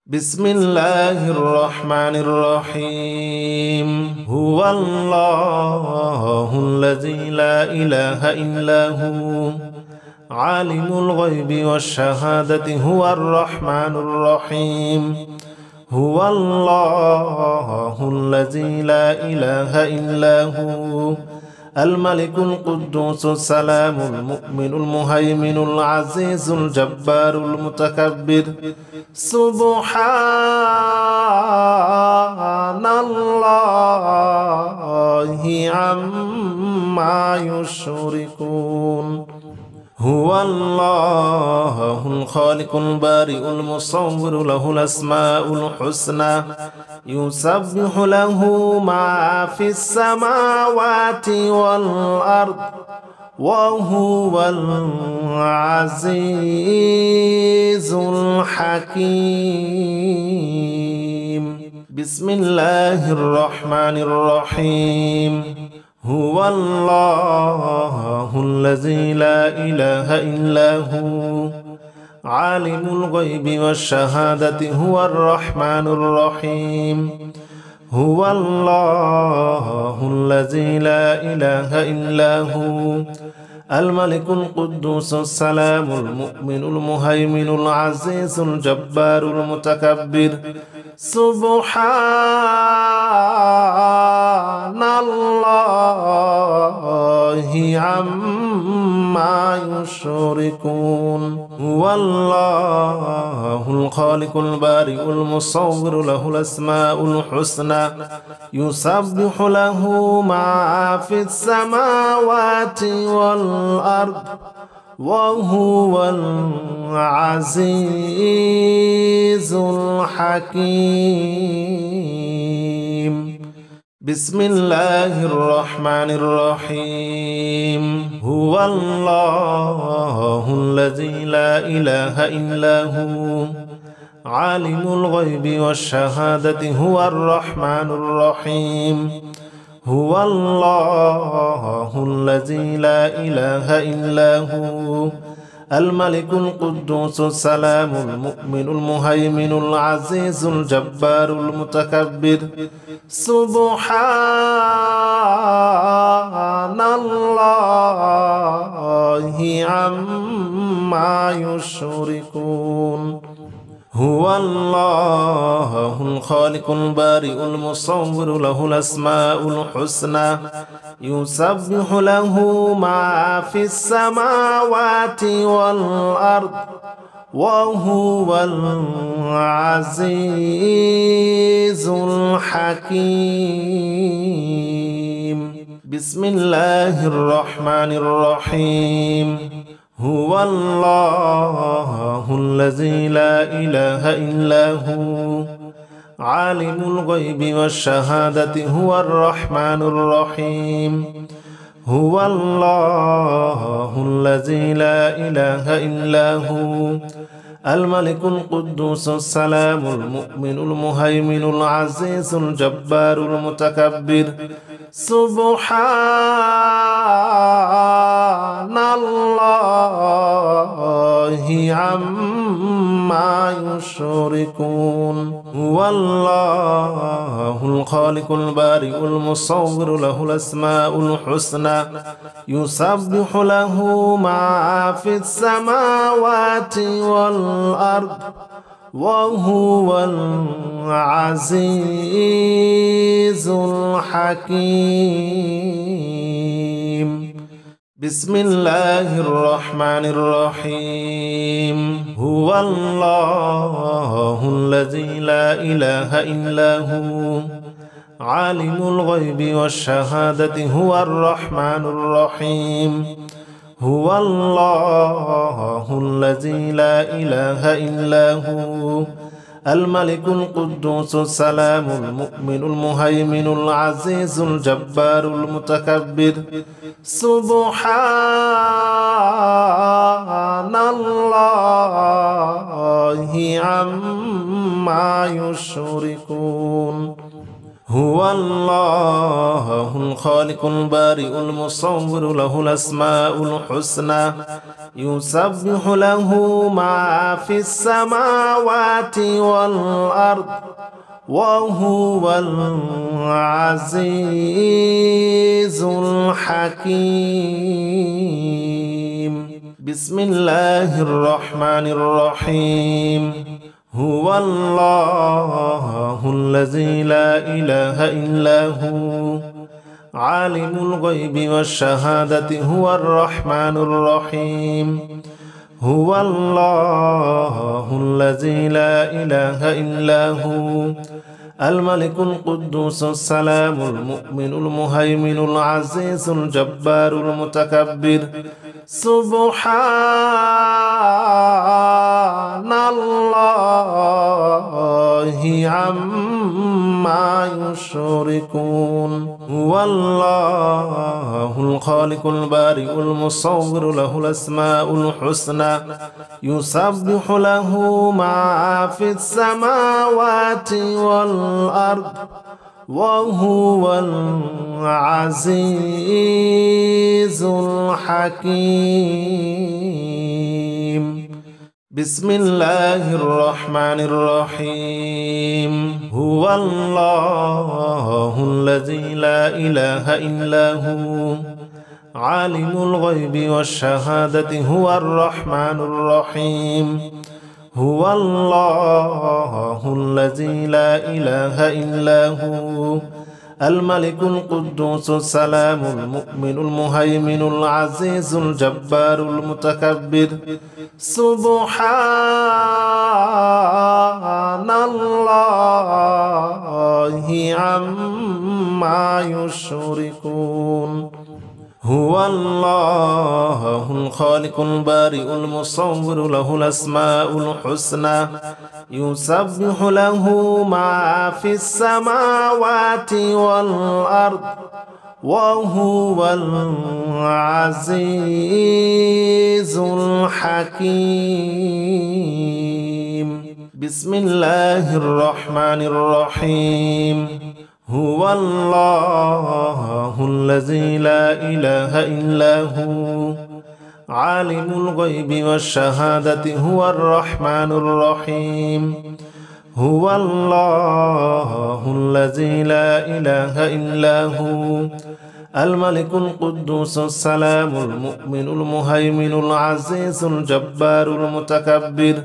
بسم الله الرحمن الرحيم. هو الله الذي لا إله إلا هو عالم الغيب والشهادة. هو الرحمن الرحيم. هو الله الذي لا إله إلا هو الملك القدوس السلام المؤمن المهيمن العزيز الجبار المتكبر. سبحان الله عما يشركون. هو الله الخالق البارئ المصور له الأسماء الحسنى يسبح له ما في السماوات والأرض وهو العزيز الحكيم. بسم الله الرحمن الرحيم. هو الله الذي لا إله إلا هو عالم الغيب والشهادة. هو الرحمن الرحيم. هو الله الذي لا إله إلا هو الملك القدوس السلام المؤمن المهيمن العزيز الجبار المتكبر. سبحان الله عما يشركون. هو الله الخالق البارئ المصور له الأسماء الحسنى يسبح له ما في السماوات والأرض وهو العزيز الحكيم. بسم الله الرحمن الرحيم. هو الله الذي لا إله إلا هو عالم الغيب والشهادة. هو الرحمن الرحيم. هو الله الذي لا إله إلا هو الملك القدوس السلام المؤمن المهيمن العزيز الجبار المتكبر. سبحان الله عما يشركون. هو الله الخالق البارئ المصور له الأسماء الحسنى يسبح له ما في السماوات والأرض وهو العزيز الحكيم. بسم الله الرحمن الرحيم. هو الله الذي لا إله إلا هو عالم الغيب والشهادة. هو الرحمن الرحيم. هو الله الذي لا إله إلا هو الملك القدوس السلام المؤمن المهيمن العزيز الجبار المتكبر. سبحان الله عما يشركون. هو الله الخالق البارئ المصور له الأسماء الحسنى يسبح له ما في السماوات والأرض وهو العزيز الحكيم. بسم الله الرحمن الرحيم. هو الله الذي لا إله إلا هو عالم الغيب والشهادة. هو الرحمن الرحيم. هو الله الذي لا إله إلا هو الملك القدوس السلام المؤمن المهيمن العزيز الجبار المتكبر. سبحان الله عما يشركون. هو الله الخالق البارئ المصور له الأسماء الحسنى يسبح له ما في السماوات والأرض وهو العزيز الحكيم بسم الله الرحمن الرحيم هو الله الذي لا إله إلا هو عالم الغيب والشهادة هو الرحمن الرحيم هو الله الذي لا إله إلا هو الملك القدوس السلام المؤمن المهيمن العزيز الجبار المتكبر سبحان الله عما يشركون هو الله الخالق البارئ المصور له الأسماء الحسنى يسبح له ما في السماوات والأرض وهو العزيز الحكيم بسم الله الرحمن الرحيم هو الله الذي لا إله إلا هو عالم الغيب والشهادة هو الرحمن الرحيم هو الله الذي لا إله إلا هو الملك القدوس السلام المؤمن المهيمن العزيز الجبار المتكبر سبحان الله عما يشركون هو الله الخالق البارئ المصور له الأسماء الحسنى يسبح له ما في السماوات والأرض وهو العزيز الحكيم بسم الله الرحمن الرحيم هو الله الذي لا إله إلا هو عالم الغيب والشهادة هو الرحمن الرحيم هو الله الذي لا إله إلا هو الملك القدوس السلام المؤمن المهيمن العزيز الجبار المتكبر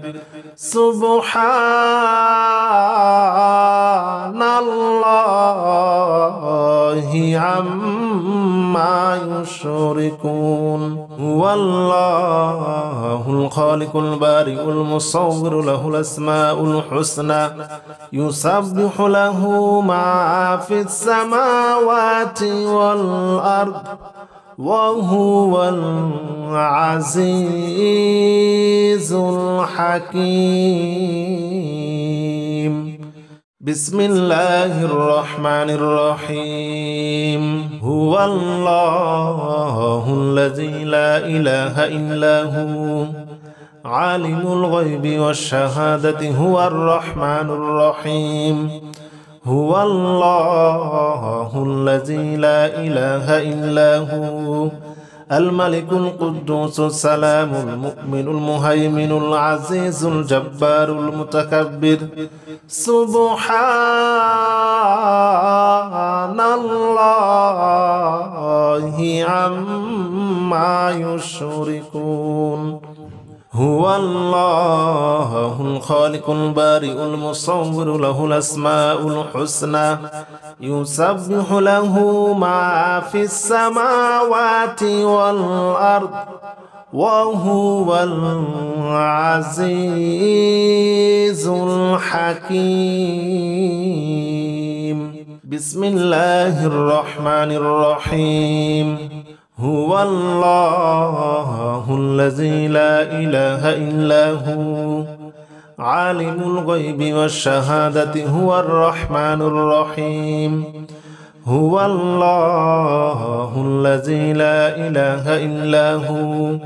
سبحان الله عما يشركون هو الله الخالق البارئ المصور له الأسماء الحسنى يسبح له ما في السماوات والأرض وهو العزيز الحكيم بسم الله الرحمن الرحيم هو الله الذي لا إله إلا هو عالم الغيب والشهادة هو الرحمن الرحيم هو الله الذي لا إله إلا هو الملك القدوس السلام المؤمن المهيمن العزيز الجبار المتكبر سبحان الله عما يشركون هو الله الخالق البارئ المصور له الأسماء الحسنى يسبح له ما في السماوات والأرض وهو العزيز الحكيم بسم الله الرحمن الرحيم هو الله الذي لا إله إلا هو عالم الغيب والشهادة هو الرحمن الرحيم هو الله الذي لا إله إلا هو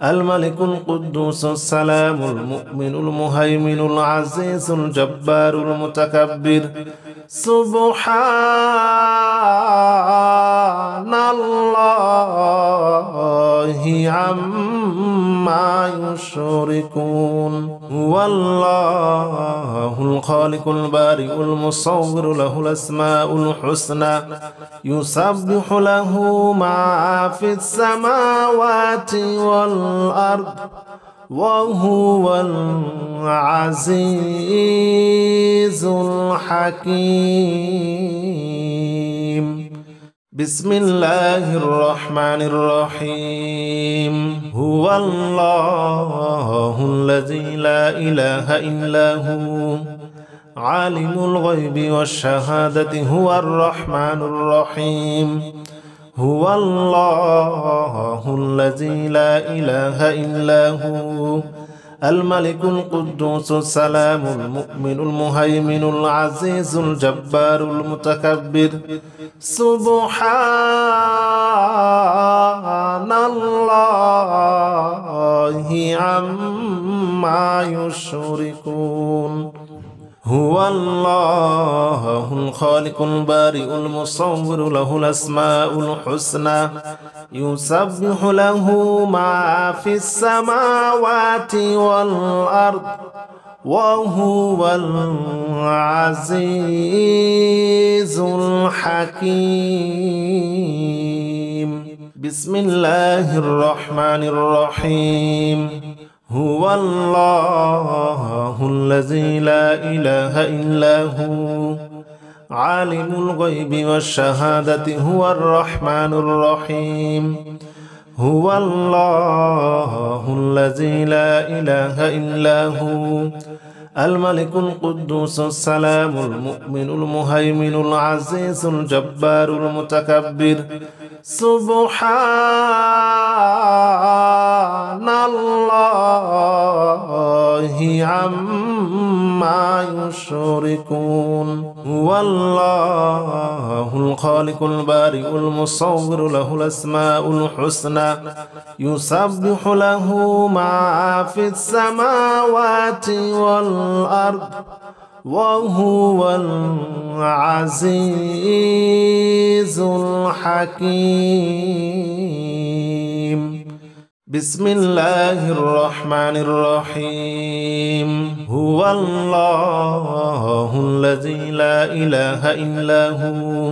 الملك القدوس السلام المؤمن المهيمن العزيز الجبار المتكبر سبحان الله عما يشركون هو الله الخالق البارئ المصور له الأسماء الحسنى يسبح له ما في السماوات والأرض وهو العزيز الحكيم بسم الله الرحمن الرحيم هو الله الذي لا إله إلا هو عالم الغيب والشهادة هو الرحمن الرحيم هو الله الذي لا إله إلا هو الملك القدوس السلام المؤمن المهيمن العزيز الجبار المتكبر سبحان الله عما يشركون هو الله الخالق البارئ المصور له الأسماء الحسنى يسبح له ما في السماوات والأرض وهو العزيز الحكيم بسم الله الرحمن الرحيم هو الله الذي لا إله إلا هو عالم الغيب والشهادة هو الرحمن الرحيم هو الله الذي لا إله إلا هو الملك القدوس السلام المؤمن المهيمن العزيز الجبار المتكبر سبحان الله عما يشركون هو الله الخالق البارئ المصور له الأسماء الحسنى يسبح له ما في السماوات والأرض وهو العزيز الحكيم بسم الله الرحمن الرحيم هو الله الذي لا إله إلا هو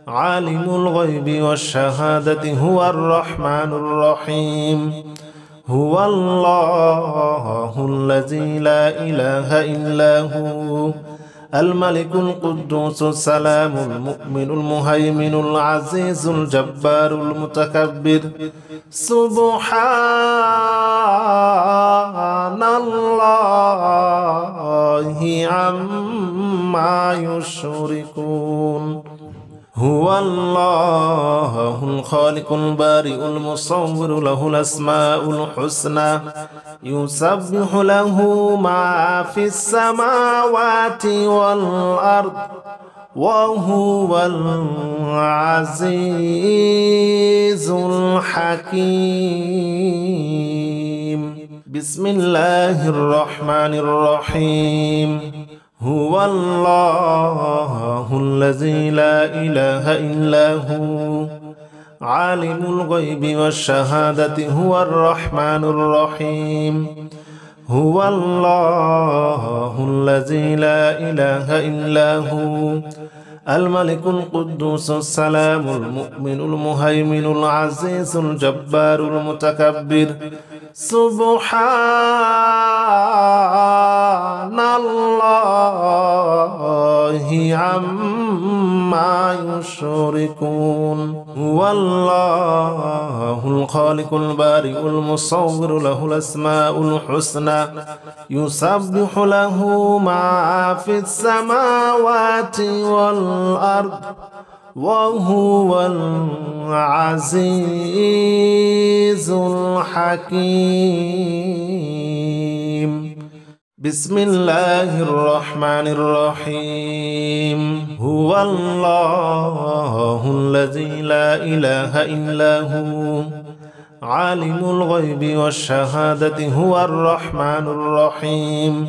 عالم الغيب والشهادة هو الرحمن الرحيم هو الله الذي لا إله إلا هو الملك القدوس السلام المؤمن المهيمن العزيز الجبار المتكبر سبحان الله عما يشركون هو الله الخالق البارئ المصور له الأسماء الحسنى يسبح له ما في السماوات والأرض وهو العزيز الحكيم بسم الله الرحمن الرحيم هو الله الذي لا إله إلا هو عالم الغيب والشهادة هو الرحمن الرحيم هو الله الذي لا إله إلا هو الملك القدوس السلام المؤمن المهيمن العزيز الجبار المتكبر سبحان الله عما يشركون هو الله الخالق البارئ المصور له الأسماء الحسنى يسبح له ما في السماوات والأرض وهو العزيز الحكيم بسم الله الرحمن الرحيم هو الله الذي لا إله إلا هو عالم الغيب والشهادة هو الرحمن الرحيم.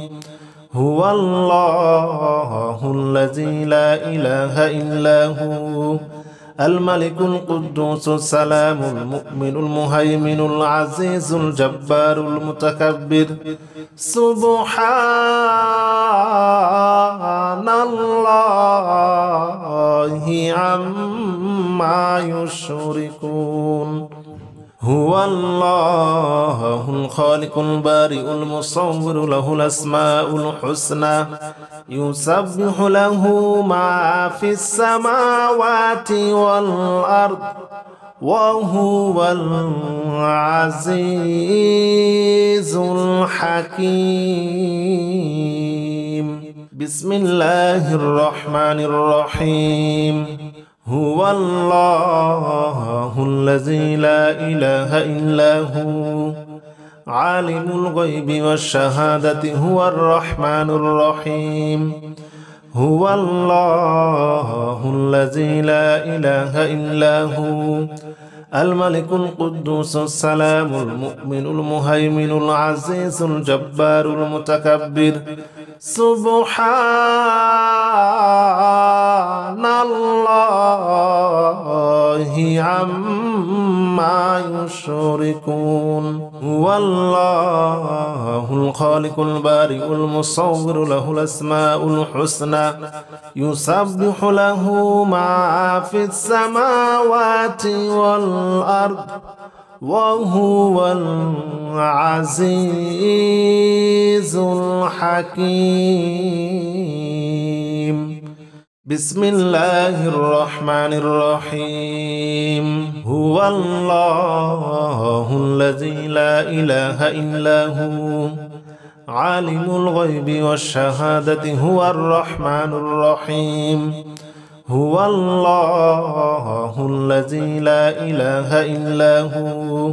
هو الله الذي لا إله إلا هو الملك القدوس السلام المؤمن المهيمن العزيز الجبار المتكبر. سبحان الله عما يشركون. هو الله الخالق البارئ المصور له الأسماء الحسنى يسبح له ما في السماوات والأرض وهو العزيز الحكيم. بسم الله الرحمن الرحيم. هو الله الذي لا إله إلا هو عالم الغيب والشهادة هو الرحمن الرحيم. هو الله الذي لا إله إلا هو الملك القدوس السلام المؤمن المهيمن العزيز الجبار المتكبر. سبحان الله عما يشركون. هو الله الخالق البارئ المصور له الأسماء الحسنى يسبح له ما في السماوات والأرض وهو العزيز الحكيم. بسم الله الرحمن الرحيم. هو الله الذي لا إله إلا هو عالم الغيب والشهادة هو الرحمن الرحيم. هو الله الذي لا إله إلا هو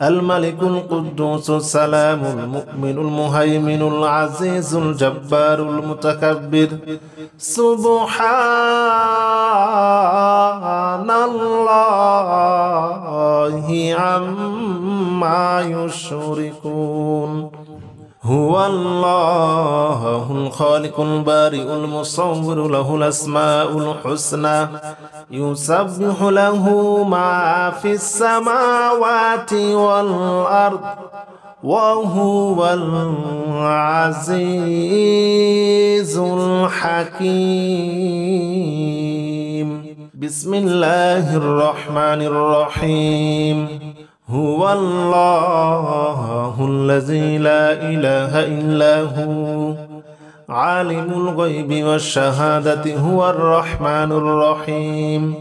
الملك القدوس السلام المؤمن المهيمن العزيز الجبار المتكبر. سبحان الله عما يشركون. هو الله الخالق البارئ المصور له الأسماء الحسنى يسبح له ما في السماوات والأرض وهو العزيز الحكيم. بسم الله الرحمن الرحيم. هو الله الذي لا إله إلا هو عالم الغيب والشهادة هو الرحمن الرحيم.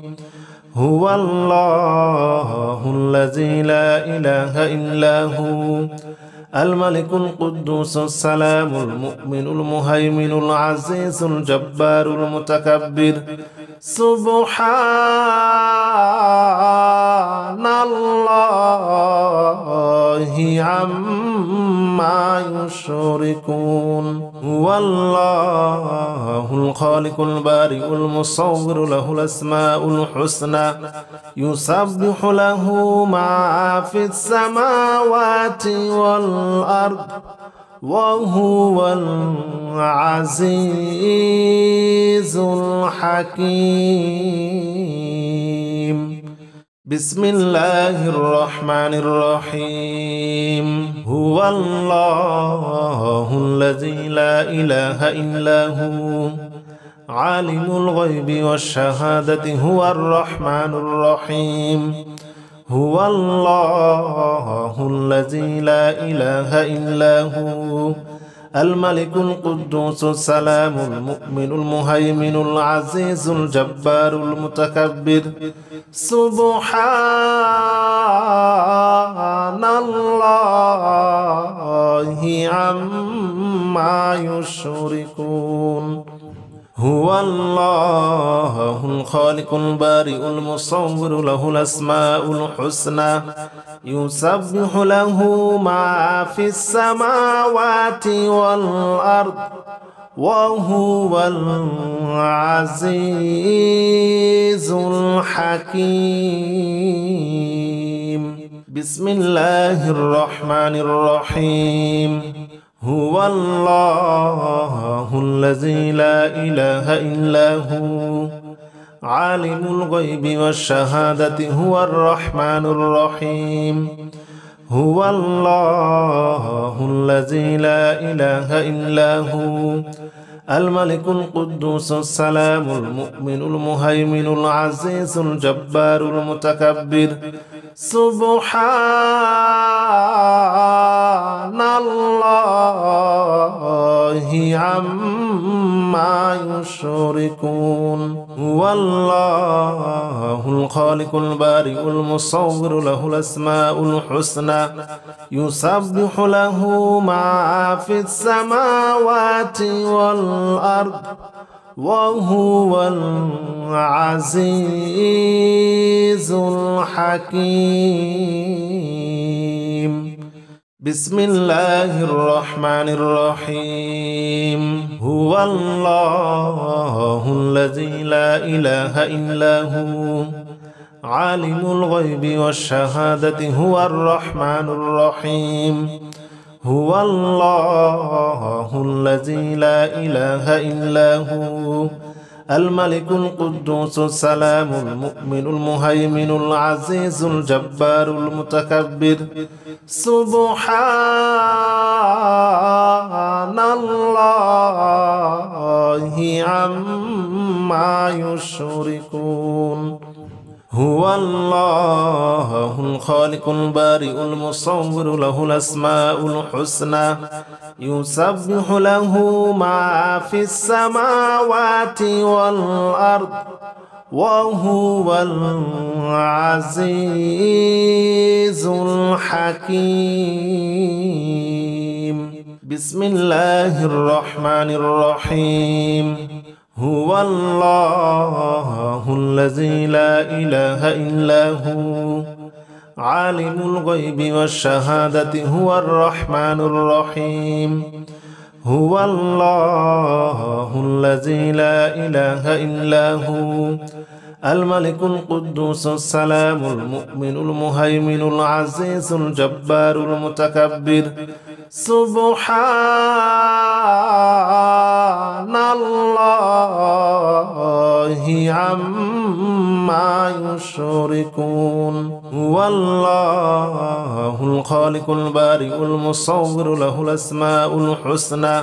هو الله الذي لا إله إلا هو الملك القدوس السلام المؤمن المهيمن العزيز الجبار المتكبر. سبحان الله عما يشركون. هو الله الخالق البارئ المصور له الأسماء الحسنى يسبح له ما في السماوات والأرض وهو العزيز الحكيم. بسم الله الرحمن الرحيم. هو الله الذي لا إله إلا هو عالم الغيب والشهادة هو الرحمن الرحيم. هو الله الذي لا إله إلا هو الملك القدوس السلام المؤمن المهيمن العزيز الجبار المتكبر. سبحان الله عما يشركون. هو الله الخالق البارئ المصور له الأسماء الحسنى يسبح له ما في السماوات والأرض وهو العزيز الحكيم. بسم الله الرحمن الرحيم هو الله الذي لا إله إلا هو عالم الغيب والشهادة هو الرحمن الرحيم هو الله الذي لا إله إلا هو الملك القدوس السلام المؤمن المهيمن العزيز الجبار المتكبر سبحان الله عما يشركون هو الله الخالق البارئ المصور له الأسماء الحسنى يسبح له ما في السماوات والأرض وهو العزيز الحكيم بسم الله الرحمن الرحيم هو الله الذي لا إله إلا هو عالم الغيب والشهادة هو الرحمن الرحيم هو الله الذي لا إله إلا هو الملك القدوس السلام المؤمن المهيمن العزيز الجبار المتكبر سبحان الله عما يشركون هو الله الخالق البارئ المصور له الأسماء الحسنى يسبح له ما في السماوات والأرض وهو العزيز الحكيم بسم الله الرحمن الرحيم هو الله الذي لا إله إلا هو عالم الغيب والشهادة هو الرحمن الرحيم هو الله الذي لا إله إلا هو الملك القدوس السلام المؤمن المهيمن العزيز الجبار المتكبر سبحان الله عما يشركون هو الله الخالق البارئ المصور له الأسماء الحسنى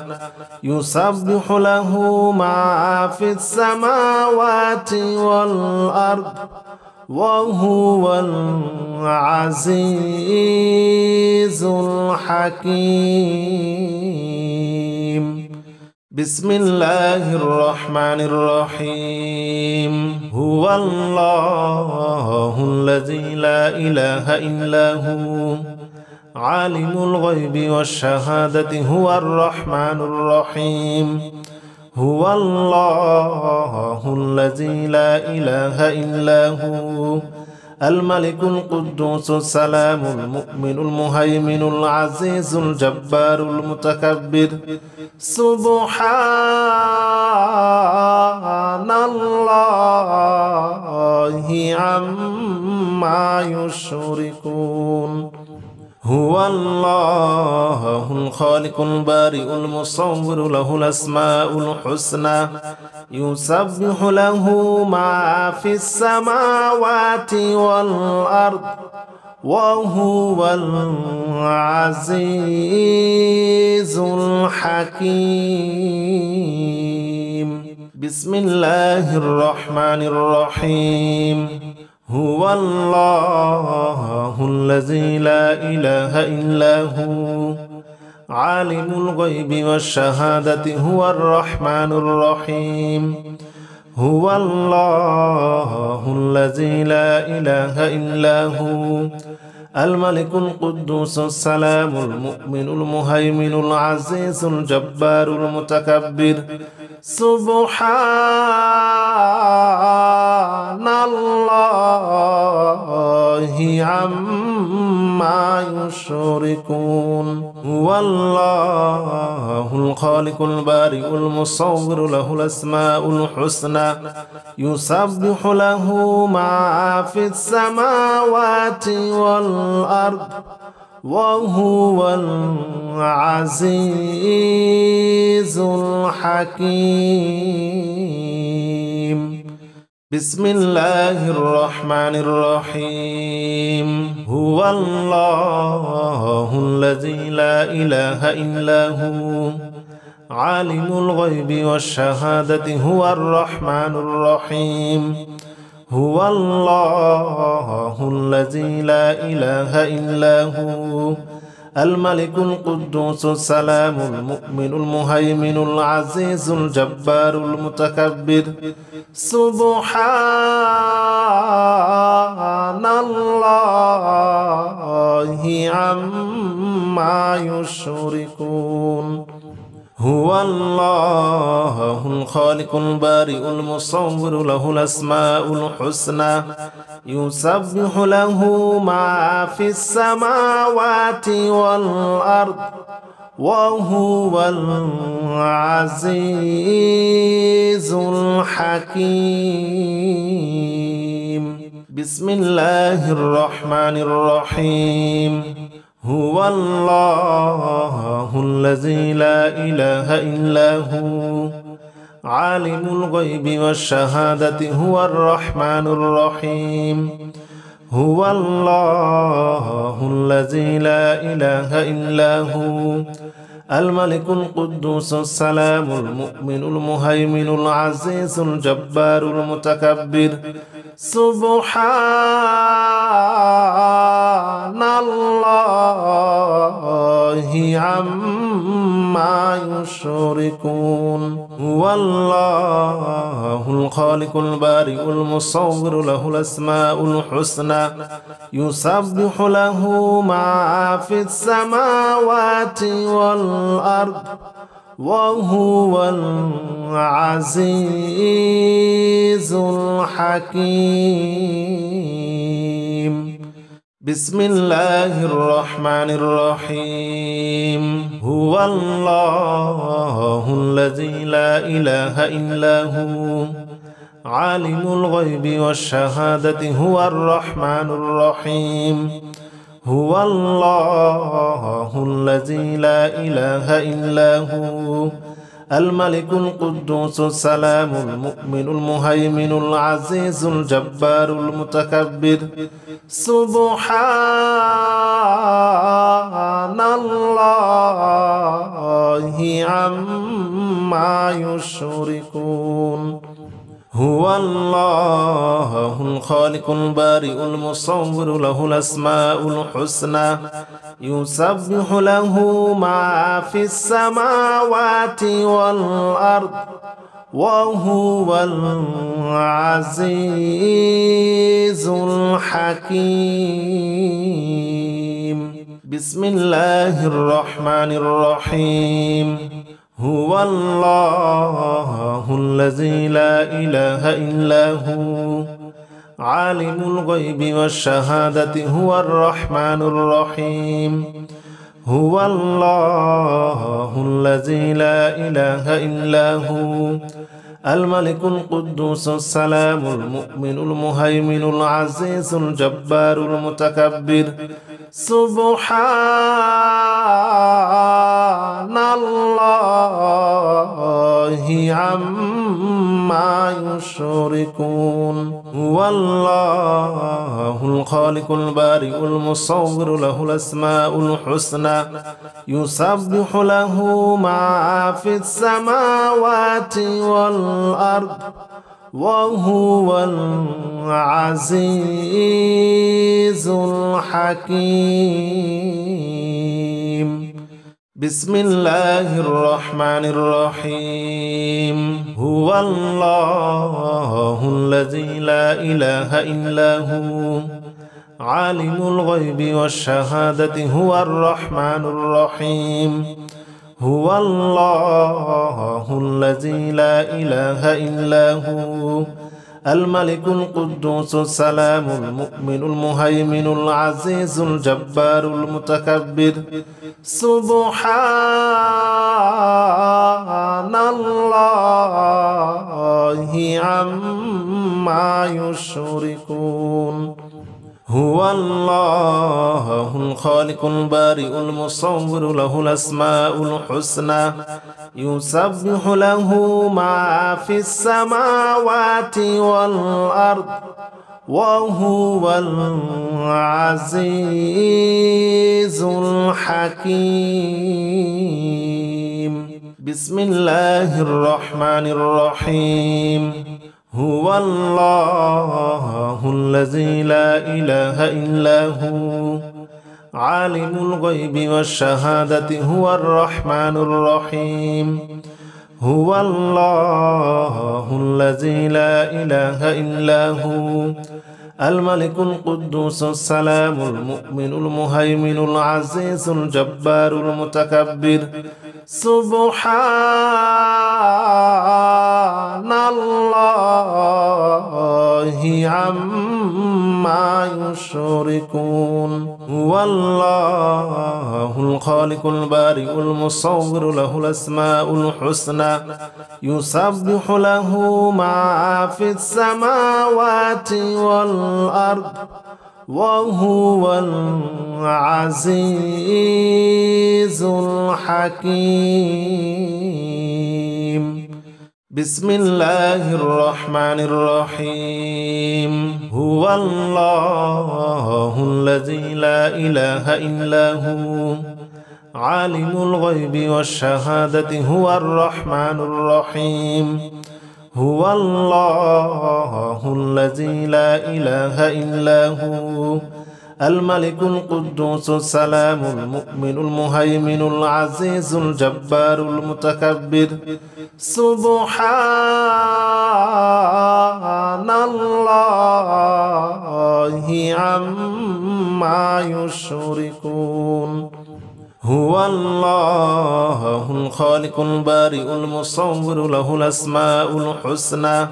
يسبح له ما في السماوات والأرض وهو العزيز الحكيم بسم الله الرحمن الرحيم هو الله الذي لا إله إلا هو عالم الغيب والشهادة هو الرحمن الرحيم هو الله الذي لا إله إلا هو الملك القدوس السلام المؤمن المهيمن العزيز الجبار المتكبر سبحان الله عما يشركون هو الله الخالق البارئ المصور له الأسماء الحسنى يسبح له ما في السماوات والأرض وهو العزيز الحكيم بسم الله الرحمن الرحيم هو الله الذي لا إله إلا هو عالم الغيب والشهادة هو الرحمن الرحيم هو الله الذي لا إله إلا هو الملك القدوس السلام المؤمن المهيمن العزيز الجبار المتكبر سبحان الله الله عما يشركون هو الله الخالق البارئ المصور له الأسماء الحسنى يسبح له ما في السماوات والأرض وهو العزيز الحكيم بسم الله الرحمن الرحيم هو الله الذي لا إله إلا هو عالم الغيب والشهادة هو الرحمن الرحيم هو الله الذي لا إله إلا هو الملك القدوس السلام المؤمن المهيمن العزيز الجبار المتكبر سبحان الله عما يشركون هو الله الخالق البارئ المصور له الأسماء الحسنى يسبح له ما في السماوات والأرض وهو العزيز الحكيم بسم الله الرحمن الرحيم هو الله الذي لا إله إلا هو عالم الغيب والشهادة هو الرحمن الرحيم هو الله الذي لا إله إلا هو الملك القدوس السلام المؤمن المهيمن العزيز الجبار المتكبر سبحان الله عما يشركون هو الله الخالق البارئ المصور له الأسماء الحسنى يسبح له ما في السماوات والأرض وهو العزيز الحكيم بسم الله الرحمن الرحيم هو الله الذي لا إله إلا هو عالم الغيب والشهادة هو الرحمن الرحيم هو الله الذي لا إله إلا هو الملك القدوس السلام المؤمن المهيمن العزيز الجبار المتكبر سبحان الله عما يشركون هو الله الخالق البارئ المصور له الأسماء الحسنى يسبح له ما في السماوات والأرض وهو العزيز الحكيم بسم الله الرحمن الرحيم هو الله الذي لا إله إلا هو عالم الغيب والشهادة هو الرحمن الرحيم هو الله الذي لا إله إلا هو الملك القدوس السلام المؤمن المهيمن العزيز الجبار المتكبر سبحان الله عما يشركون هو الله الخالق البارئ المصور له الأسماء الحسنى يسبح له ما في السماوات والأرض وهو العزيز الحكيم بسم الله الرحمن الرحيم هو الله الذي لا إله إلا هو عالم الغيب والشهادة هو الرحمن الرحيم هو الله الذي لا إله إلا هو الملك القدوس السلام المؤمن المهيمن العزيز الجبار المتكبر سبحان الله عما يشركون هو الله الخالق البارئ المصور له الأسماء الحسنى يسبح له ما في السماوات والأرض وهو العزيز الحكيم بسم الله الرحمن الرحيم هو الله الذي لا إله إلا هو عالم الغيب والشهادة هو الرحمن الرحيم هو الله الذي لا إله إلا هو الملك القدوس السلام المؤمن المهيمن العزيز الجبار المتكبر سبحان الله عما يشركون هو الله الخالق البارئ المصور له الأسماء الحسنى يسبح له ما في السماوات والأرض وهو العزيز الحكيم بسم الله الرحمن الرحيم هو الله الذي لا إله إلا هو عالم الغيب والشهادة هو الرحمن الرحيم هو الله الذي لا إله إلا هو الملك القدوس السلام المؤمن المهيمن العزيز الجبار المتكبر سبحان الله عما يشركون هو الله الخالق البارئ المصور له الأسماء الحسنى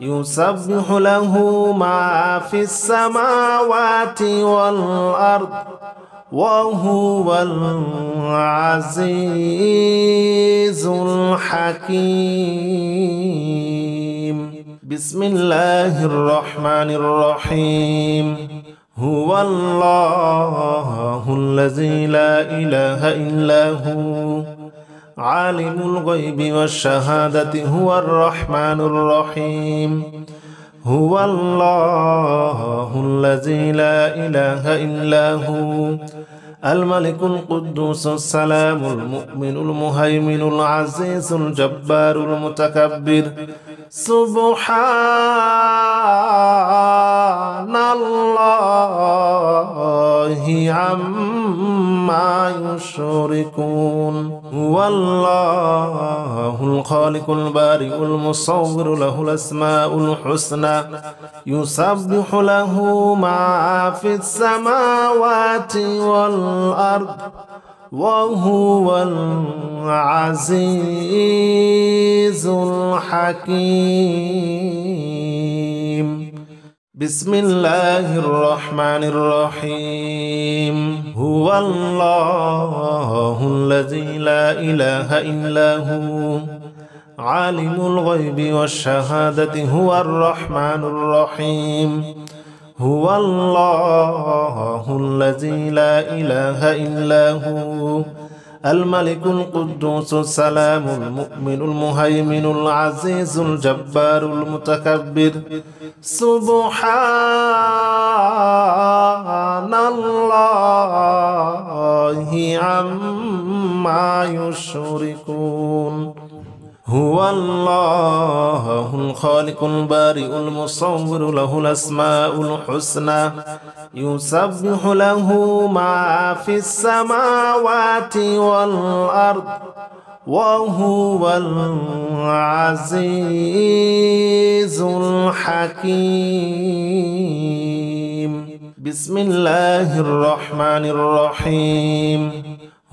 يسبح له ما في السماوات والأرض وهو العزيز الحكيم بسم الله الرحمن الرحيم هو الله الذي لا إله إلا هو عالم الغيب والشهادة هو الرحمن الرحيم هو الله الذي لا إله إلا هو الملك القدوس السلام المؤمن المهيمن العزيز الجبار المتكبر سبحان الله عما يشركون هو الله الخالق البارئ المصور له الأسماء الحسنى يسبح له ما في السماوات والأرض وهو العزيز الحكيم بسم الله الرحمن الرحيم هو الله الذي لا إله إلا هو عالم الغيب والشهادة هو الرحمن الرحيم هو الله الذي لا إله إلا هو الملك القدوس السلام المؤمن المهيمن العزيز الجبار المتكبر سبحان الله عما يشركون هو الله الخالق البارئ المصور له الأسماء الحسنى يسبح له ما في السماوات والأرض وهو العزيز الحكيم بسم الله الرحمن الرحيم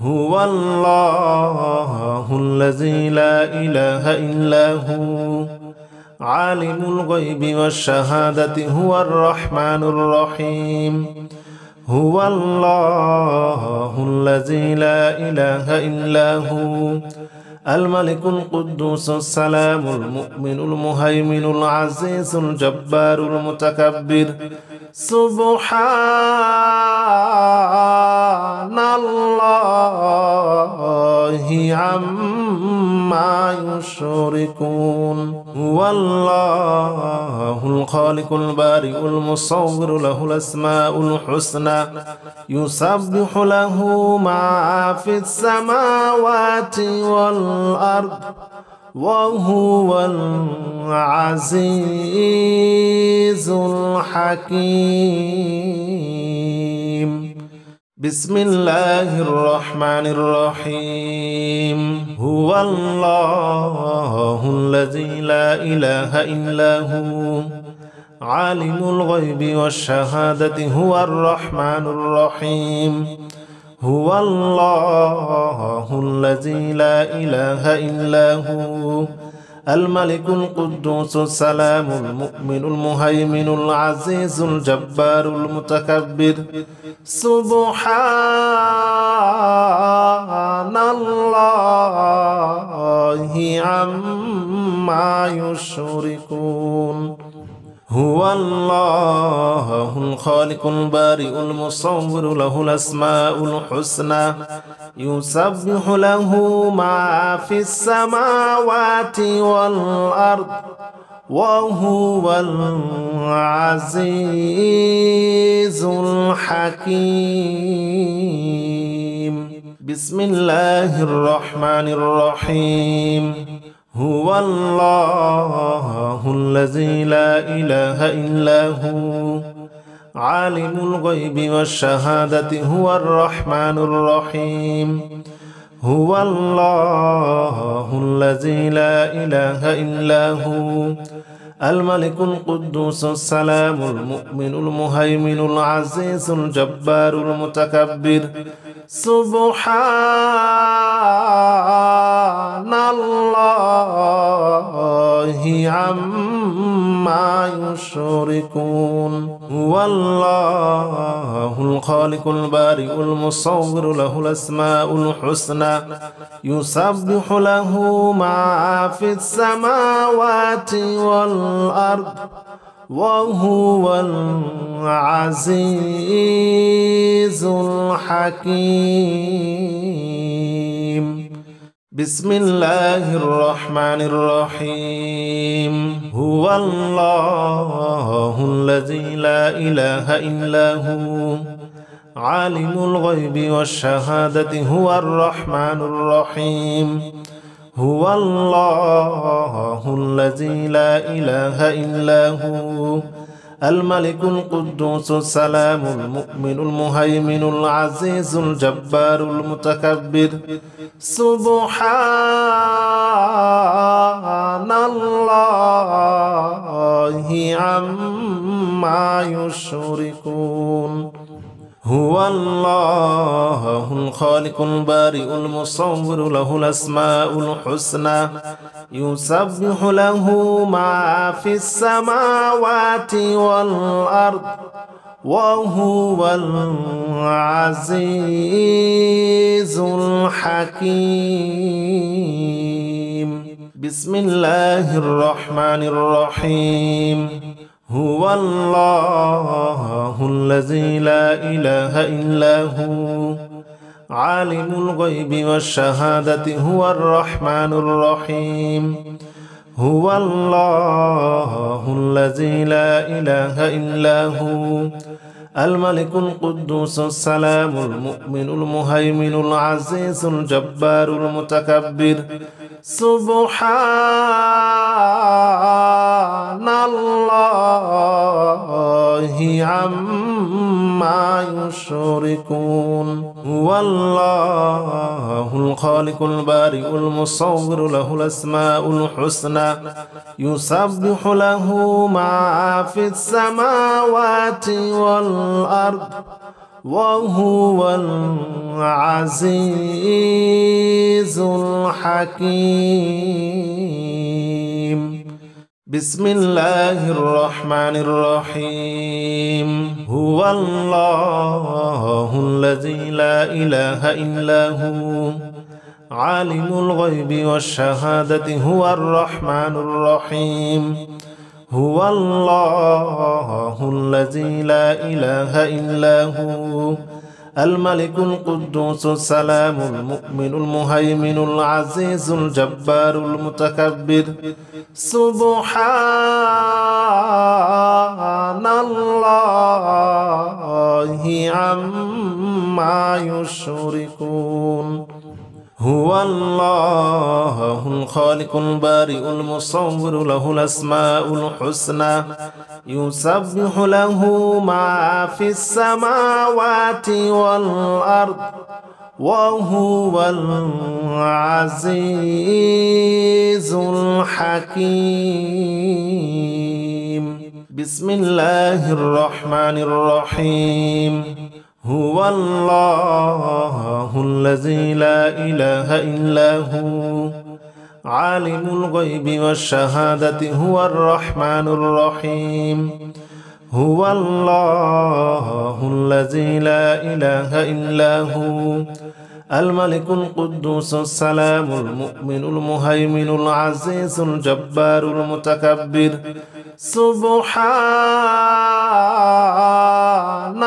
هو الله الذي لا إله إلا هو عالم الغيب والشهادة هو الرحمن الرحيم هو الله الذي لا إله إلا هو الملك القدوس السلام المؤمن المهيمن العزيز الجبار المتكبر سبحان الله عما يشركون هو الله الخالق البارئ المصور له الأسماء الحسنى يسبح له ما في السماوات والأرض وهو العزيز الحكيم بسم الله الرحمن الرحيم هو الله الذي لا إله إلا هو عالم الغيب والشهادة هو الرحمن الرحيم هو الله الذي لا إله إلا هو الملك القدوس السلام المؤمن المهيمن العزيز الجبار المتكبر سبحان الله عما يشركون هو الله الخالق البارئ المصور له الأسماء الحسنى يسبح له ما في السماوات والأرض وهو العزيز الحكيم بسم الله الرحمن الرحيم هو الله الذي لا إله إلا هو عالم الغيب والشهادة هو الرحمن الرحيم هو الله الذي لا إله إلا هو الملك القدوس السلام المؤمن المهيمن العزيز الجبار المتكبر سبحان الله عما يشركون هو الله الخالق البارئ المصور له الأسماء الحسنى يسبح له ما في السماوات والأرض وهو العزيز الحكيم بسم الله الرحمن الرحيم هو الله الذي لا إله إلا هو عالم الغيب والشهادة هو الرحمن الرحيم هو الله الذي لا إله إلا هو الملك القدوس السلام المؤمن المهيمن العزيز الجبار المتكبر سبحان الله عما يشركون هو الله الخالق البارئ المصور له الأسماء الحسنى يسبح له ما في السماوات والأرض وهو العزيز الحكيم بسم الله الرحمن الرحيم هو الله الذي لا إله إلا هو عالم الغيب والشهادة هو الرحمن الرحيم هو الله الذي لا إله إلا هو الملك القدوس السلام المؤمن المهيمن العزيز الجبار المتكبر سبحان الله عما يشركون هو الله الخالق البارئ المصور له الأسماء الحسنى يسبح له ما في السماوات والأرض وهو العزيز الحكيم بسم الله الرحمن الرحيم هو الله الذي لا إله إلا هو عالم الغيب والشهادة هو الرحمن الرحيم هو الله الذي لا إله إلا هو الملك القدوس السلام المؤمن المهيمن العزيز الجبار المتكبر سبحان الله عما يشركون هو الله الخالق البارئ المصور له الأسماء الحسنى يسبح له ما في السماوات والأرض وهو العزيز الحكيم بسم الله الرحمن الرحيم هو الله الذي لا إله إلا هو عالم الغيب والشهادة هو الرحمن الرحيم هو الله الذي لا إله إلا هو الملك القدوس السلام المؤمن المهيمن العزيز الجبار المتكبر سبحان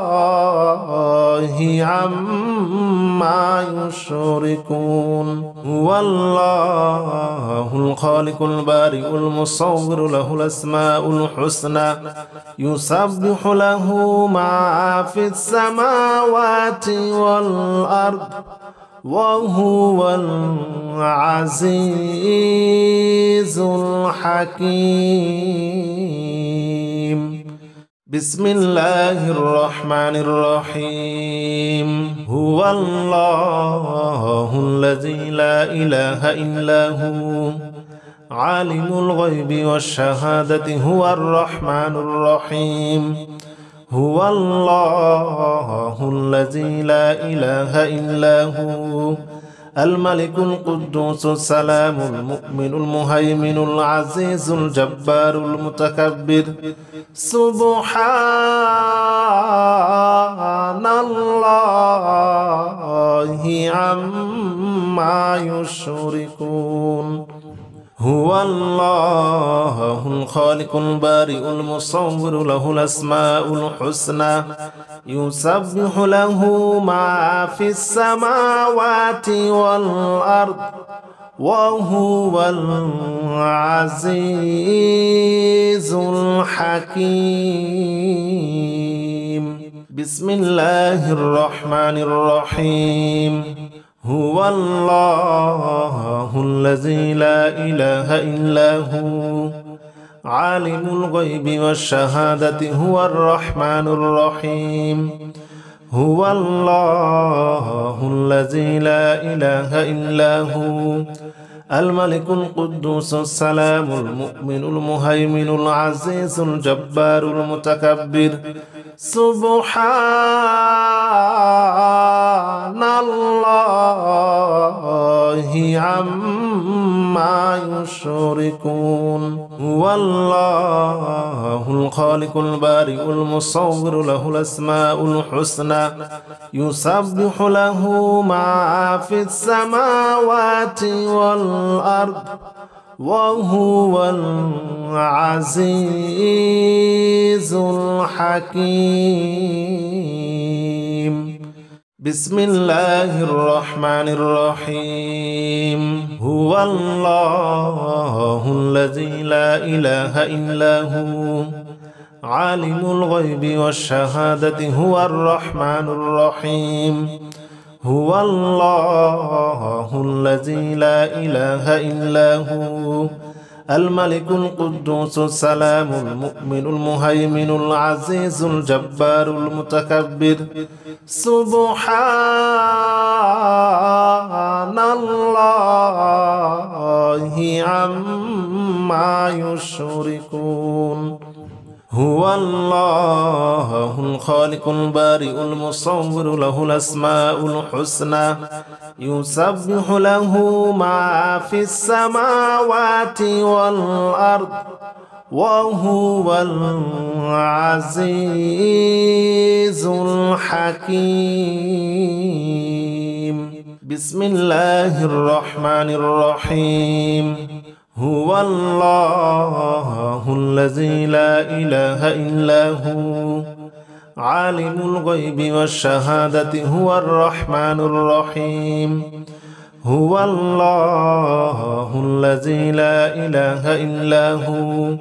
الله عما يشركون هو الله الخالق البارئ المصور له الأسماء الحسنى يسبح له ما في السماوات والأرض وهو العزيز الحكيم بسم الله الرحمن الرحيم هو الله الذي لا إله إلا هو عالم الغيب والشهادة هو الرحمن الرحيم هو الله الذي لا إله إلا هو الملك القدوس السلام المؤمن المهيمن العزيز الجبار المتكبر سبحان الله عما يشركون هو الله الخالق البارئ المصور له الأسماء الحسنى يسبح له ما في السماوات والأرض وهو العزيز الحكيم بسم الله الرحمن الرحيم هو الله الذي لا إله إلا هو عالم الغيب والشهادة هو الرحمن الرحيم هو الله الذي لا إله إلا هو الملك القدوس السلام المؤمن المهيمن العزيز الجبار المتكبر سبحان الله عما يشركون هو الله الخالق البارئ المصور له الأسماء الحسنى يسبح له ما في السماوات والأرض وهو العزيز الحكيم بسم الله الرحمن الرحيم هو الله الذي لا إله إلا هو عالم الغيب والشهادة هو الرحمن الرحيم هو الله الذي لا إله إلا هو الملك القدوس السلام المؤمن المهيمن العزيز الجبار المتكبر سبحان الله عما يشركون هو الله الخالق البارئ المصور له الأسماء الحسنى يسبح له ما في السماوات والأرض وهو العزيز الحكيم. بسم الله الرحمن الرحيم. هو الله الذي لا إله إلا هو عالم الغيب والشهادة هو الرحمن الرحيم. هو الله الذي لا إله إلا هو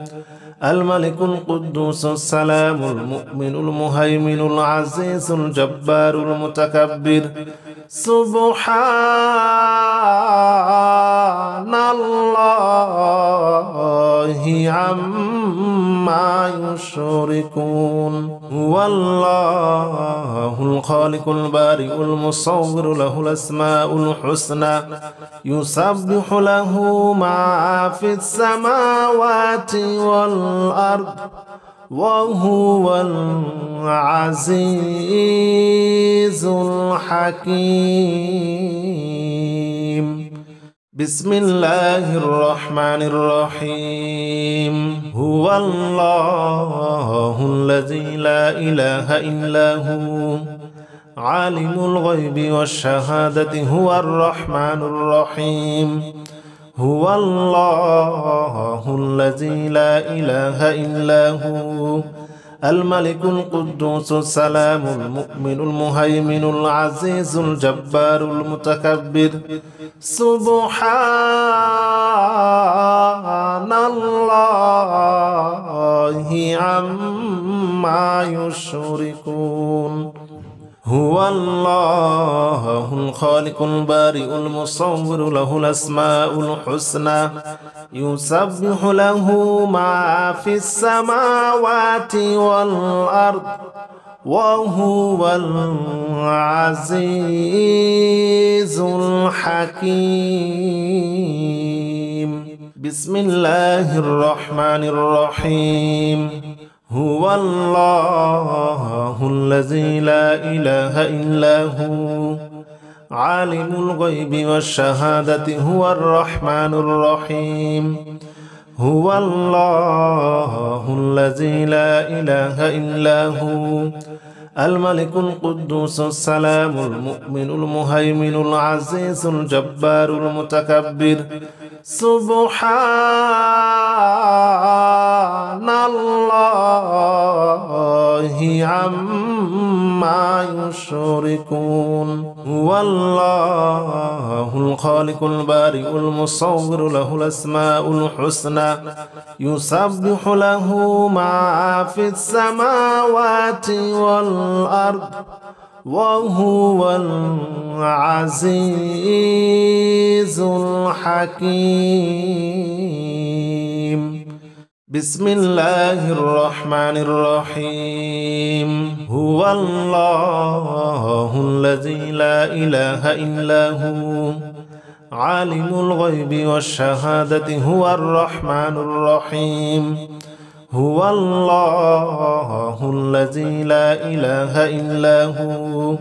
الملك القدوس السلام المؤمن المهيمن العزيز الجبار المتكبر. سبحان الله عما يشركون. هو الله الخالق البارئ المصور له الأسماء الحسنى يسبح له ما في السماوات والأرض وهو العزيز الحكيم. بسم الله الرحمن الرحيم. هو الله الذي لا إله إلا هو عالم الغيب والشهادة هو الرحمن الرحيم. هو الله الذي لا إله إلا هو الملك القدوس السلام المؤمن المهيمن العزيز الجبار المتكبر. سبحان الله عما يشركون. هو الله الخالق البارئ المصور له الأسماء الحسنى يسبح له ما في السماوات والأرض وهو العزيز الحكيم. بسم الله الرحمن الرحيم. هو الله الذي لا إله إلا هو عالم الغيب والشهادة هو الرحمن الرحيم. هو الله الذي لا إله إلا هو الملك القدوس السلام المؤمن المهيمن العزيز الجبار المتكبر. سبحان الله عما يشركون. هو الله الخالق البارئ المصور له الأسماء الحسنى يسبح له ما في السماوات والأرض وهو العزيز الحكيم. بسم الله الرحمن الرحيم. هو الله الذي لا إله إلا هو عالم الغيب والشهادة هو الرحمن الرحيم. هو الله الذي لا إله إلا هو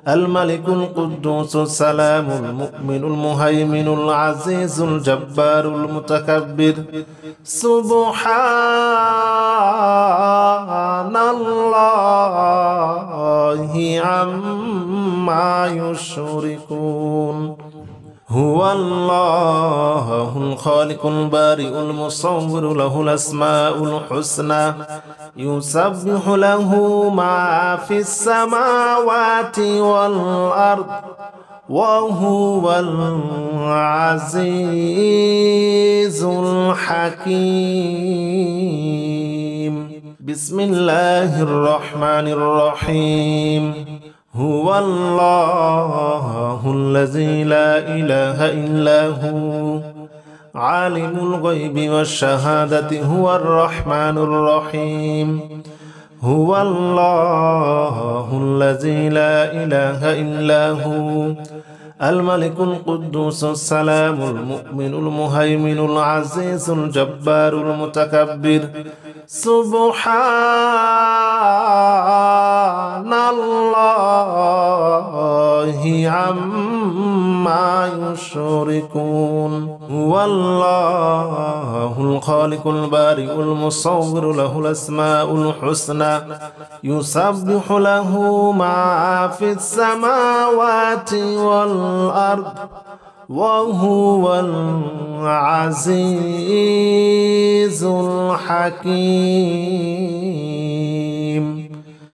الملك القدوس السلام المؤمن المهيمن العزيز الجبار المتكبر. سبحان الله عما يشركون. هو الله الخالق البارئ المصور له الأسماء الحسنى يسبح له ما في السماوات والأرض وهو العزيز الحكيم. بسم الله الرحمن الرحيم. هو الله الذي لا إله إلا هو عالم الغيب والشهادة هو الرحمن الرحيم. هو الله الذي لا إله إلا هو الملك القدوس السلام المؤمن المهيمن العزيز الجبار المتكبر. سبحان الله الله عما يشركون هو الله الخالق البارئ المصور له الأسماء الحسنى يسبح له ما في السماوات والأرض وهو العزيز الحكيم